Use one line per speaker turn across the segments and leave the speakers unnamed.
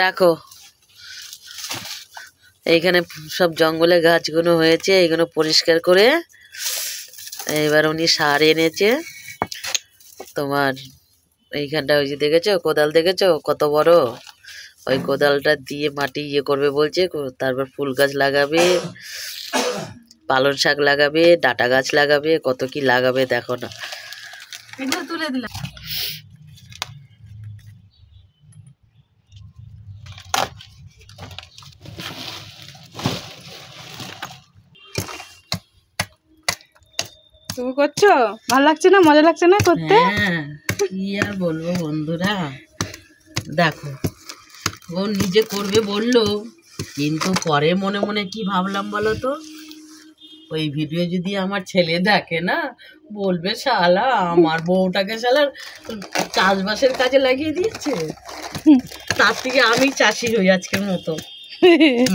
দেখো এইখানে সব জঙ্গলে গাছগুলো হয়েছে, এইগুলো পরিষ্কার করে এবার উনি সার এনেছে তোমার। এইখানটা ওই যে দেখেছো কোদাল, দেখেছো কত বড়? ওই কোদালটা দিয়ে মাটি ইয়ে করবে বলছে, তারপর ফুল গাছ লাগাবে, পালং শাক লাগাবে, ডাঁটা গাছ লাগাবে, কত কি লাগাবে দেখো না।
এগুলো তুলে দিলাম। তুমি করছো? ভালো লাগছে না? মজা লাগছে না করতে?
হ্যাঁ, কি আর বলবো বন্ধুরা, দেখো ও নিজে করবে বললো, কিন্তু পরে মনে মনে কি ভাবলাম বলো তো, ওই ভিডিও যদি আমার ছেলে দেখে না, বলবে শালা আমার বউটাকে শালা চাষবাসের কাজে লাগিয়ে দিয়েছে, তার থেকে আমি চাষি হই আজকের মতো।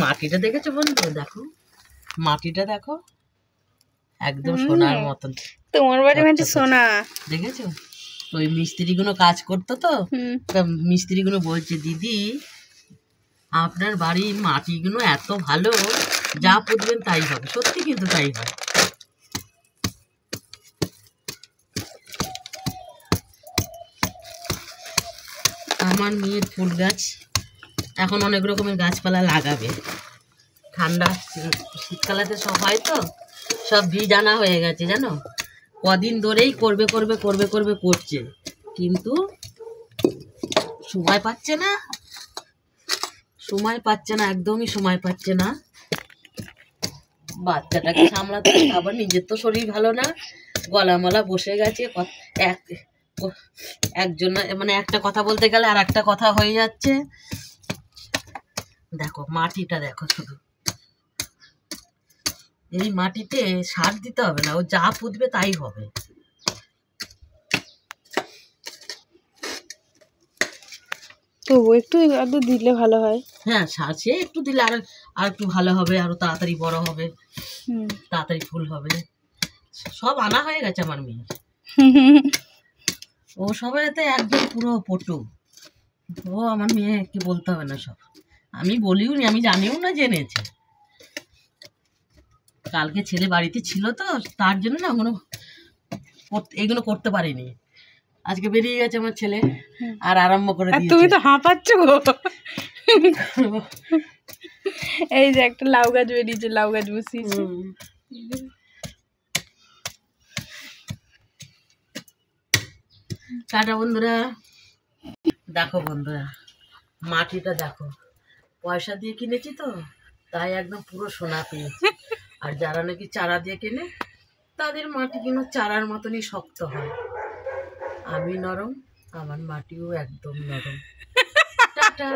মাটিটা দেখেছো বন্ধু? দেখো মাটিটা দেখো, একদম সোনার মতন।
তোমার বাড়ি মানে সোনা।
দেখেছো? ওই মিস্ত্রিগুলো কাজ করতো তো, তা মিস্ত্রিগুলো বলছে দিদি আপনার বাড়ির মাটিগুলো এত ভালো, যা পুঁতবেন তাই হবে। সত্যি কিন্তু তাই হয়। আমার মেয়ের ফুল গাছ এখন অনেক রকমের গাছপালা লাগাবে। ঠান্ডা শীতকালেতে সব হয় তো, সব বীজ আনা হয়ে গেছে জানো। কদিন ধরেই করবে করবে করবে করবে করছে, কিন্তু সময় পাচ্ছে না, সময় পাচ্ছে না, একদমই সময় পাচ্ছে না। বাচ্চাটাকে সামলাতে, আবার নিজের তো শরীর ভালো না, গলা মলা বসে গেছে। একজন মানে একটা কথা বলতে গেলে আর একটা কথা হয়ে যাচ্ছে। দেখো মাটিটা দেখো, শুধু এই মাটিতে সার দিতে হবে না, ও যা পুঁতবে তাই হবে।
তবু একটু দিলে ভালো হয়।
হ্যাঁ, সার সে একটু দিলে আর আর একটু ভালো হবে, আরো তাড়াতাড়ি বড় হবে, তাড়াতাড়ি ফুল হবে। সব আনা হয়ে গেছে আমার মেয়ে। ও সবাইতে একদম পুরো পটু। ও আমার মেয়ে কি বলতে হবে না, সব আমি বলিও নি, আমি জানিও না জেনেছে। কালকে ছেলে বাড়িতে ছিল তো, তার জন্য না এগুলো করতে পারিনি। আজকে বেরিয়ে গেছে আমার ছেলে, আর আরম্ভ করে দিয়েছে।
তুমি তো হাঁপাচ্ছ গো। এই যে একটা লাউ গাছ বেরিয়েছে, লাউ গাছ বসিয়েছে।
টাটা বন্ধুরা। দেখো বন্ধুরা, মাটিটা দেখো, পয়সা দিয়ে কিনেছি তো, তাই একদম পুরো সোনা পেয়েছি। আর যারা নাকি চারা দিয়ে কেনে, তাদের মাটি কিন্তু চারার মতনই শক্ত হয়। আমি নরম, আমার মাটিও একদম নরম। টাটা।